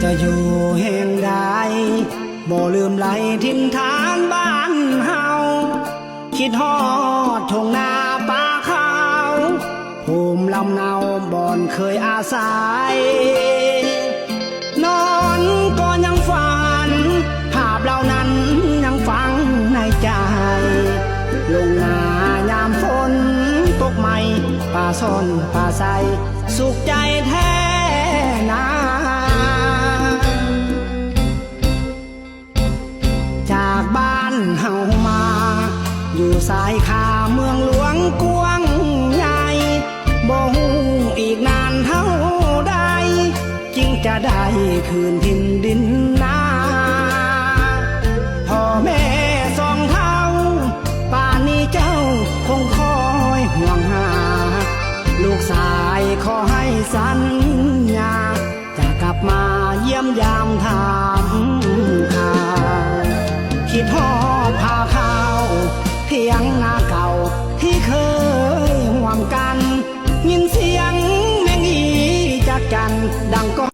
จะอยู่แห่งใดบ่ลืมไหลทินฐานบ้านเฮาคิดฮอดทงนาป่าเขาภูมิลำเนาบ่อนเคยอาศัยนอนก็ยังฝันภาพเหล่านั้นยังฝังในใจลงนายามฝนตกใหม่ป่าซ่อนป่าใสสุขใจแท้นาจากบ้านเฮามาอยู่สายขาเมืองหลวงกว้างใหญ่บ่ฮู้อีกนานเท่าใดจึงจะได้คืนถิ่นดินนาพ่อแม่สองเท่าป่านนี้เจ้าคงคอยห่วงหาลูกชายขอให้สัญญาจะกลับมาเยี่ยมยามถามข่าวคิดฮอดพาข้าวเพียงนาเก่าที่เคยห่วมกันยินเสียงแมงอีจากจันดังก็